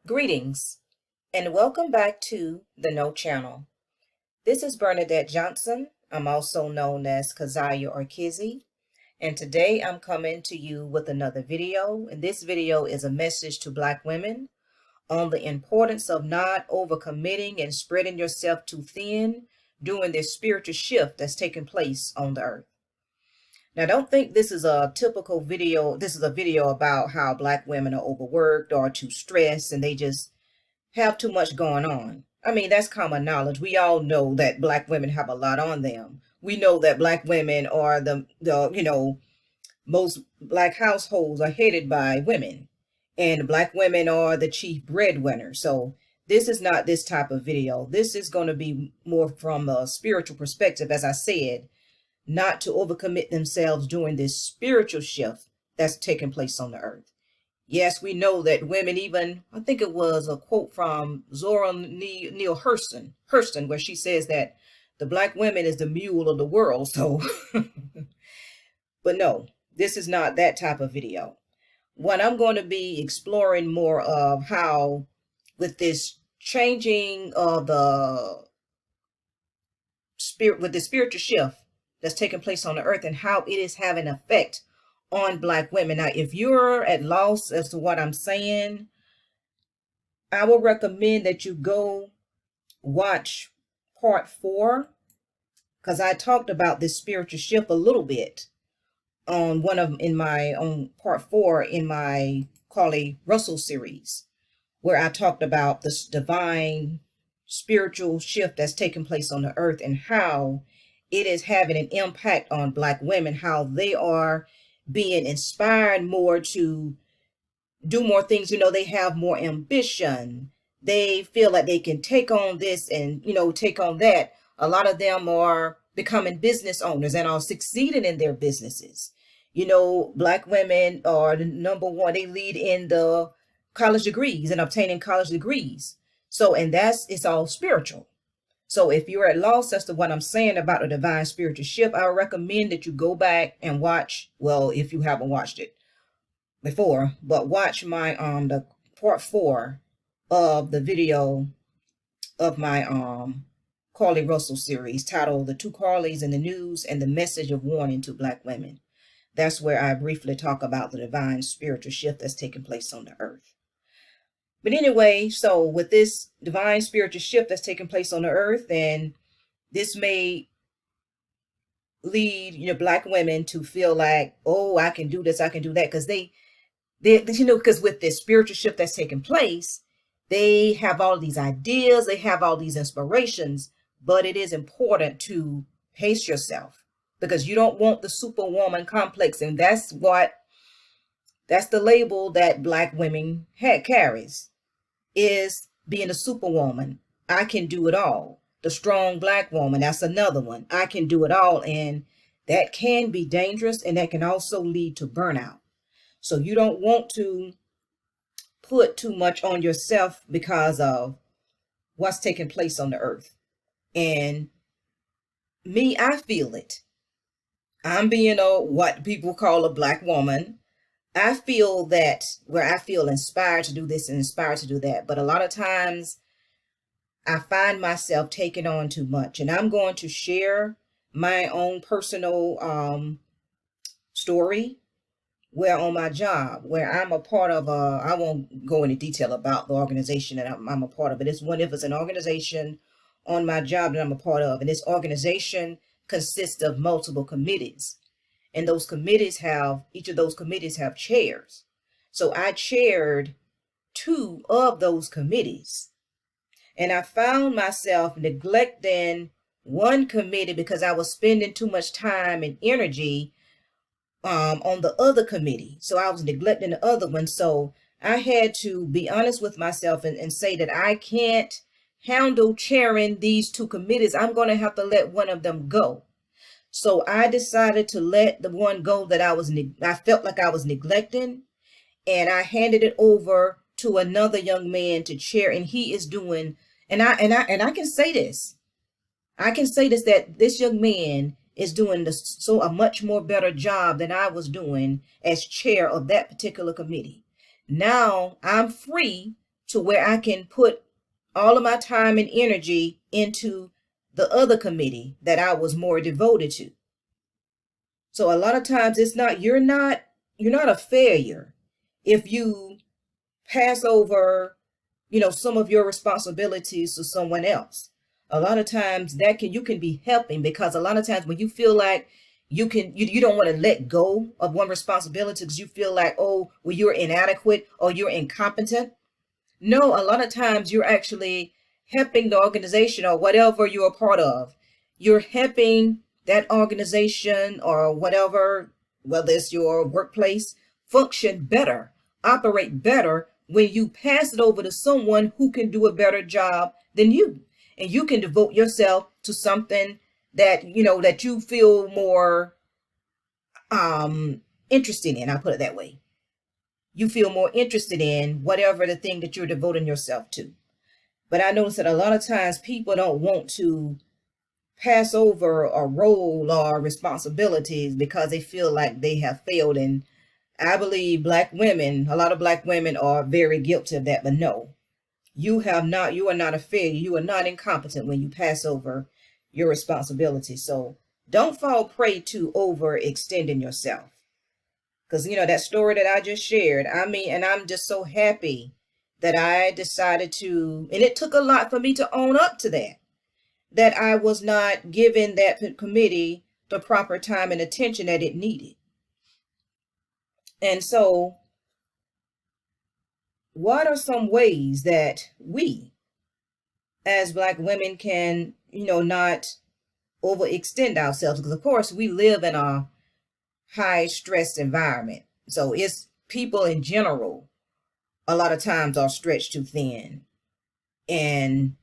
Greetings and welcome back to the No Channel. This is Bernadette Johnson. I'm also known as Keziah or Kizzy, and today I'm coming to you with another video. And this video is a message to Black women on the importance of not overcommitting and spreading yourself too thin during this spiritual shift that's taking place on the earth. Now, don't think this is a typical video. This is a video about how Black women are overworked or too stressed and they just have too much going on. I mean, that's common knowledge. We all know that Black women have a lot on them. We know that Black women are most Black households are headed by women, and Black women are the chief breadwinner. So this is not this type of video. This is going to be more from a spiritual perspective, as I said, not to overcommit themselves during this spiritual shift that's taking place on the earth. Yes, we know that women, even, I think it was a quote from Zora Neale Hurston, where she says that the Black women is the mule of the world. So, but no, this is not that type of video. What I'm going to be exploring more of how, with this changing of the spirit, with the spiritual shift that's taking place on the earth, and how it is having an effect on Black women. Now, if you're at loss as to what I'm saying, I will recommend that you go watch part 4, because I talked about this spiritual shift a little bit on part 4 in my Carly Russell series, where I talked about this divine spiritual shift that's taking place on the earth and how it is having an impact on Black women, how they are being inspired more to do more things. They have more ambition. They feel like they can take on this and, take on that. A lot of them are becoming business owners and are succeeding in their businesses. Black women are the number one. They lead in the college degrees and obtaining college degrees. So, and it's all spiritual. So if you're at loss as to what I'm saying about the divine spiritual shift, I recommend that you go back and watch, well, if you haven't watched it before, but watch my the part 4 of the video of my Carly Russell series titled The Two Carlys in the News and the Message of Warning to Black Women. That's where I briefly talk about the divine spiritual shift that's taking place on the earth. But anyway, so with this divine spiritual shift that's taking place on the earth, and this may lead, Black women to feel like, oh, I can do this, I can do that. Because because with this spiritual shift that's taking place, they have all these ideas, they have all these inspirations, but it is important to pace yourself because you don't want the superwoman complex. And that's the label that Black women carries, is being a superwoman. I can do it all. The strong Black woman, that's another one. I can do it all. And that can be dangerous, and that can also lead to burnout. So you don't want to put too much on yourself because of what's taking place on the earth. And me, I feel it. I'm being what people call a Black woman. I feel that where I feel inspired to do this and inspired to do that. But a lot of times I find myself taking on too much. And I'm going to share my own personal story where on my job, where I'm a part of I won't go into detail about the organization that I'm a part of, but it's an organization on my job that I'm a part of. And this organization consists of multiple committees. And each of those committees have chairs. So I chaired 2 of those committees. And I found myself neglecting one committee because I was spending too much time and energy on the other committee. So I was neglecting the other one. So I had to be honest with myself and say that I can't handle chairing these 2 committees. I'm going to have to let one of them go. So I decided to let the one go that I felt like I was neglecting, and I handed it over to another young man to chair, and he is doing, and I can say this. I can say this, that this young man is doing so a much more better job than I was doing as chair of that particular committee. Now I'm free to where I can put all of my time and energy into the other committee that I was more devoted to. So a lot of times it's not you're not a failure if you pass over, some of your responsibilities to someone else. A lot of times you can be helping, because a lot of times when you feel like you don't want to let go of one responsibility because you feel like, oh, well, you're inadequate or you're incompetent. No, a lot of times you're actually helping the organization or whatever you're a part of. You're helping that organization or whatever, whether it's your workplace, function better, operate better when you pass it over to someone who can do a better job than you. And you can devote yourself to something that, that you feel more interested in. I'll put it that way. You feel more interested in whatever the thing that you're devoting yourself to. But I notice that a lot of times people don't want to pass over a role or responsibilities because they feel like they have failed. And I believe a lot of black women are very guilty of that. But no, you are not a failure. You are not incompetent when you pass over your responsibility. So don't fall prey to overextending yourself. Because, that story that I just shared, and I'm just so happy that I decided to, and it took a lot for me to own up to that I was not giving that committee the proper time and attention that it needed. And so, what are some ways that we as black women can, not overextend ourselves? Because of course we live in a high stress environment. So it's people in general a lot of times are stretched too thin. And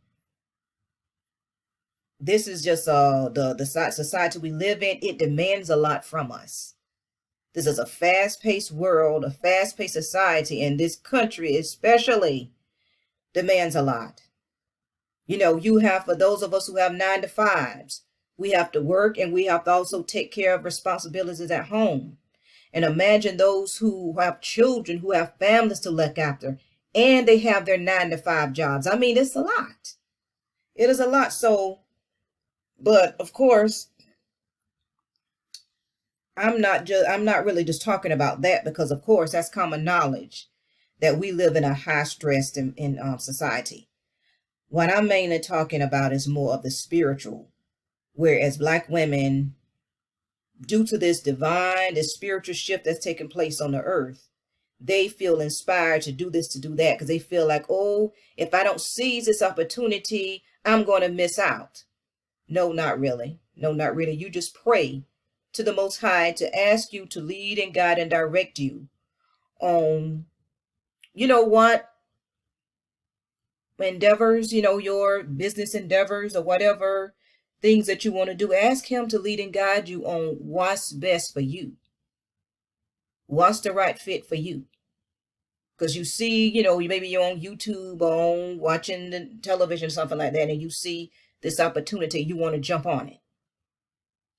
this is just the society we live in. It demands a lot from us. This is a fast-paced world, a fast-paced society, and this country especially demands a lot. You have, for those of us who have 9-to-5s, we have to work and we have to also take care of responsibilities at home. And imagine those who have children, who have families to look after, and they have their 9-to-5 jobs. I mean, it's a lot. It is a lot. So, but of course, I'm not really just talking about that, because of course that's common knowledge that we live in a high stressed in society. What I'm mainly talking about is more of the spiritual, whereas black women, due to this spiritual shift that's taking place on the earth, they feel inspired to do this, to do that, because they feel like, oh, if I don't seize this opportunity, I'm going to miss out. No, not really. No, not really. You just pray to the Most High to ask you to lead and guide and direct you on, what endeavors, your business endeavors or whatever things that you want to do. Ask him to lead and guide you on what's best for you. What's the right fit for you? Because you see, maybe you're on YouTube or on watching the television, something like that, and you see this opportunity, you want to jump on it.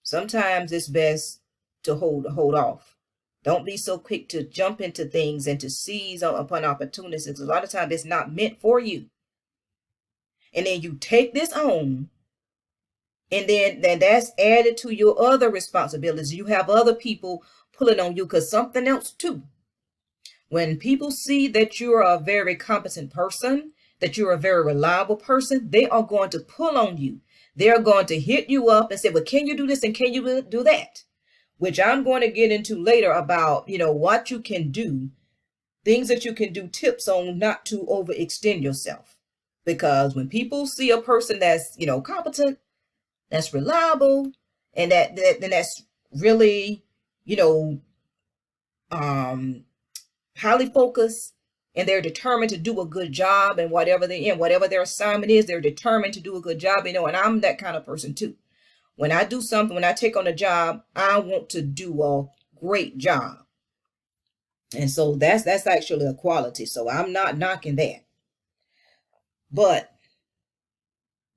Sometimes it's best to hold off. Don't be so quick to jump into things and to seize upon opportunities. A lot of times it's not meant for you. And then you take this on, and then that's added to your other responsibilities. You have other people pulling on you, because something else too. When people see that you're a very competent person, that you're a very reliable person, they are going to pull on you. They're going to hit you up and say, well, can you do this and can you do that? Which I'm going to get into later about, what you can do, things that you can do, tips on not to overextend yourself. Because when people see a person that's, competent, that's reliable, and that's really, highly focused, and they're determined to do a good job, and whatever their assignment is, they're determined to do a good job, and I'm that kind of person too. When I do something, when I take on a job, I want to do a great job. And so that's actually a quality. So I'm not knocking that. But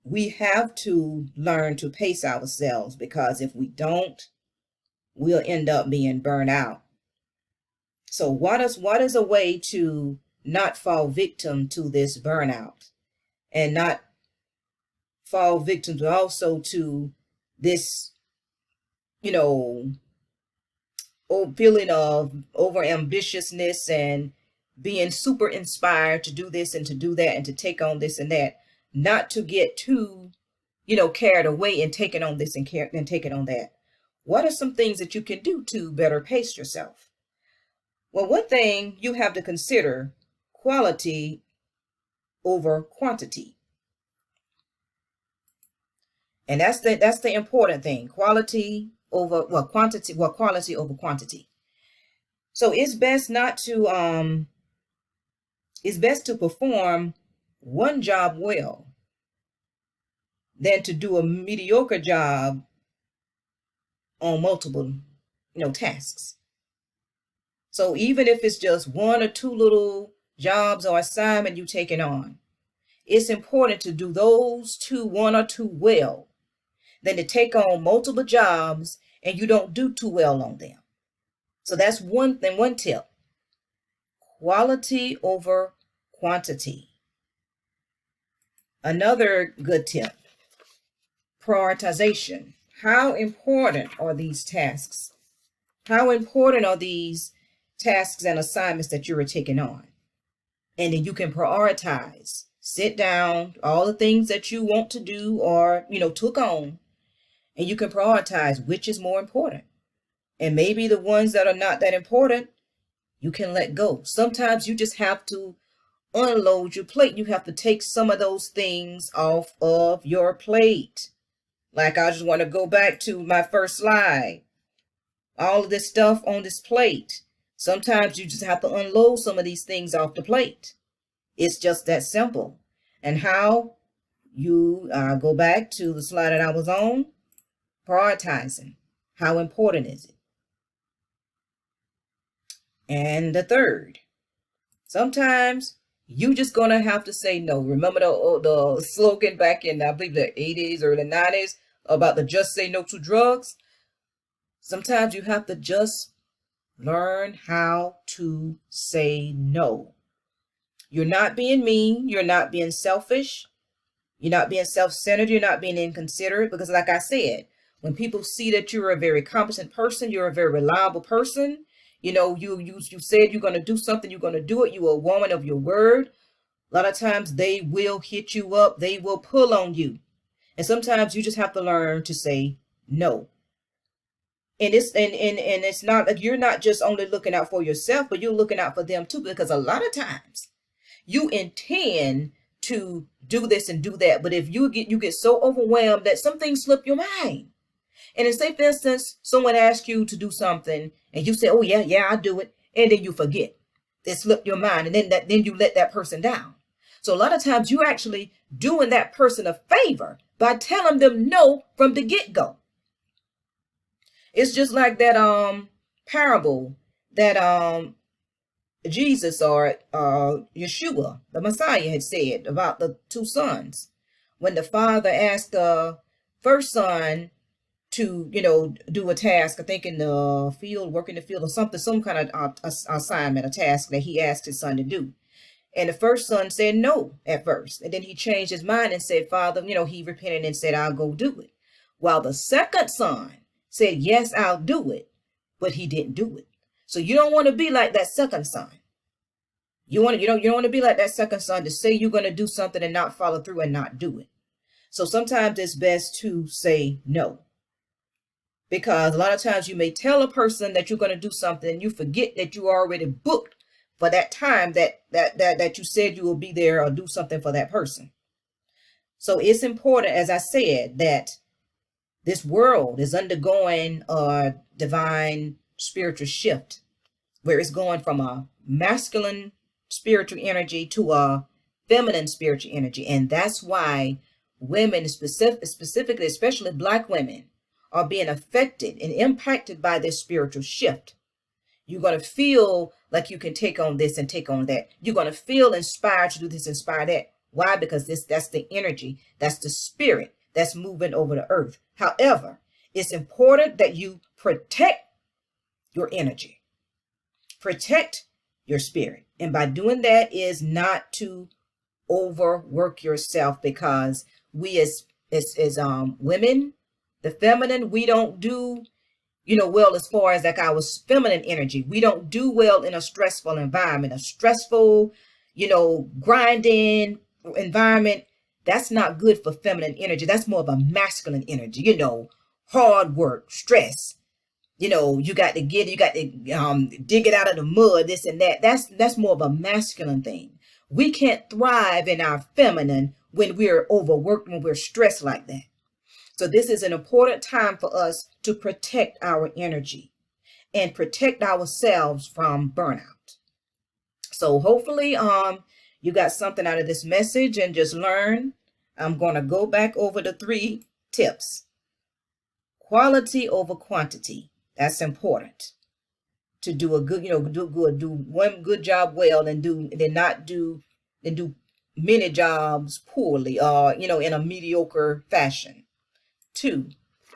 we have to learn to pace ourselves, because if we don't, we'll end up being burned out. So what is a way to not fall victim to this burnout, and not fall victim to also to this, you know, feeling of over ambitiousness and being super inspired to do this and to do that and to take on this and that, not to get too, carried away and taking on this and taking on that. What are some things that you can do to better pace yourself? Well, one thing you have to consider: quality over quantity. And that's the important thing. Quality over quantity, quality over quantity. So it's best to perform one job well than to do a mediocre job on multiple, tasks. So even if it's just one or two little jobs or assignment you taking on, it's important to do those one or two well than to take on multiple jobs and you don't do too well on them. So that's one thing, one tip: quality over quantity. Another good tip: prioritization. How important are these tasks? How important are these tasks and assignments that you're taking on? And then you can prioritize. Sit down, all the things that you want to do or, took on, and you can prioritize which is more important. And maybe the ones that are not that important, you can let go. Sometimes you just have to unload your plate. You have to take some of those things off of your plate. Like, I just want to go back to my first slide. All of this stuff on this plate. Sometimes you just have to unload some of these things off the plate. It's just that simple. And how you go back to the slide that I was on, prioritizing. How important is it? And the third, sometimes you just gonna have to say no. Remember the slogan back in, I believe, the 80s or the 90s about the just say no to drugs? Sometimes you have to just learn how to say no. You're not being mean. You're not being selfish. You're not being self-centered. You're not being inconsiderate. Because like I said, when people see that you're a very competent person, you're a very reliable person, you said you're going to do something, you're going to do it. You're a woman of your word. A lot of times they will hit you up. They will pull on you. And sometimes you just have to learn to say no. And it's not like you're not just only looking out for yourself, but you're looking out for them too. Because a lot of times you intend to do this and do that, but if you get so overwhelmed that some things slip your mind. And in, say, for instance, someone asks you to do something and you say, oh yeah, I'll do it. And then you forget. It slipped your mind. And then you let that person down. So a lot of times you're actually doing that person a favor by telling them no from the get-go. It's just like that parable that Jesus or Yeshua, the Messiah, had said about the two sons. When the father asked the first son to, do a task, I think in the field, work in the field or something, some kind of assignment, a task that he asked his son to do. And the first son said no at first. And then he changed his mind and said, Father, he repented and said, I'll go do it. While the second son said, yes, I'll do it, but he didn't do it. So you don't want to be like that second son. You don't want to be like that second son to say you're going to do something and not follow through and not do it. So sometimes it's best to say no. Because a lot of times you may tell a person that you're going to do something and you forget that you already booked for that time that you said you will be there or do something for that person. So it's important, as I said, that this world is undergoing a divine spiritual shift where it's going from a masculine spiritual energy to a feminine spiritual energy. And that's why women, specifically, especially Black women, are being affected and impacted by this spiritual shift. You're going to feel like you can take on this and take on that. You're going to feel inspired to do this, inspire that. Why? Because that's the energy, that's the spirit that's moving over the earth. However, it's important that you protect your energy, protect your spirit. And by doing that is not to overwork yourself, because we as women, the feminine, we don't do well as far as like our feminine energy. We don't do well in a stressful environment, a stressful, grinding environment. That's not good for feminine energy. That's more of a masculine energy, hard work, stress. You got to dig it out of the mud, this and that. That's more of a masculine thing. We can't thrive in our feminine when we're overworked, when we're stressed like that. So this is an important time for us to protect our energy and protect ourselves from burnout. So hopefully you got something out of this message and just learn. I'm going to go back over the 3 tips. Quality over quantity. That's important. To do a good, do one good job well, and not do many jobs poorly, or in a mediocre fashion. 2,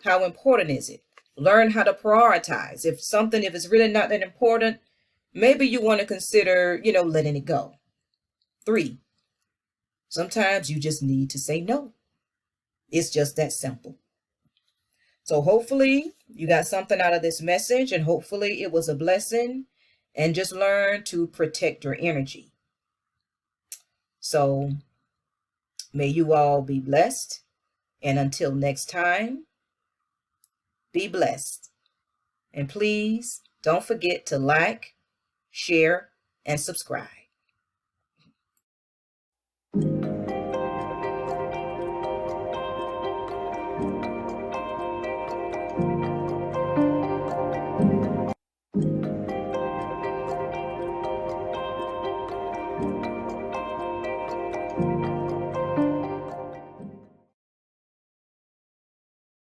how important is it? Learn how to prioritize. If it's really not that important, maybe you want to consider, letting it go. 3, sometimes you just need to say no. It's just that simple. So hopefully you got something out of this message, and hopefully it was a blessing, and just learn to protect your energy. So may you all be blessed. And until next time, be blessed. And please don't forget to like, share, and subscribe.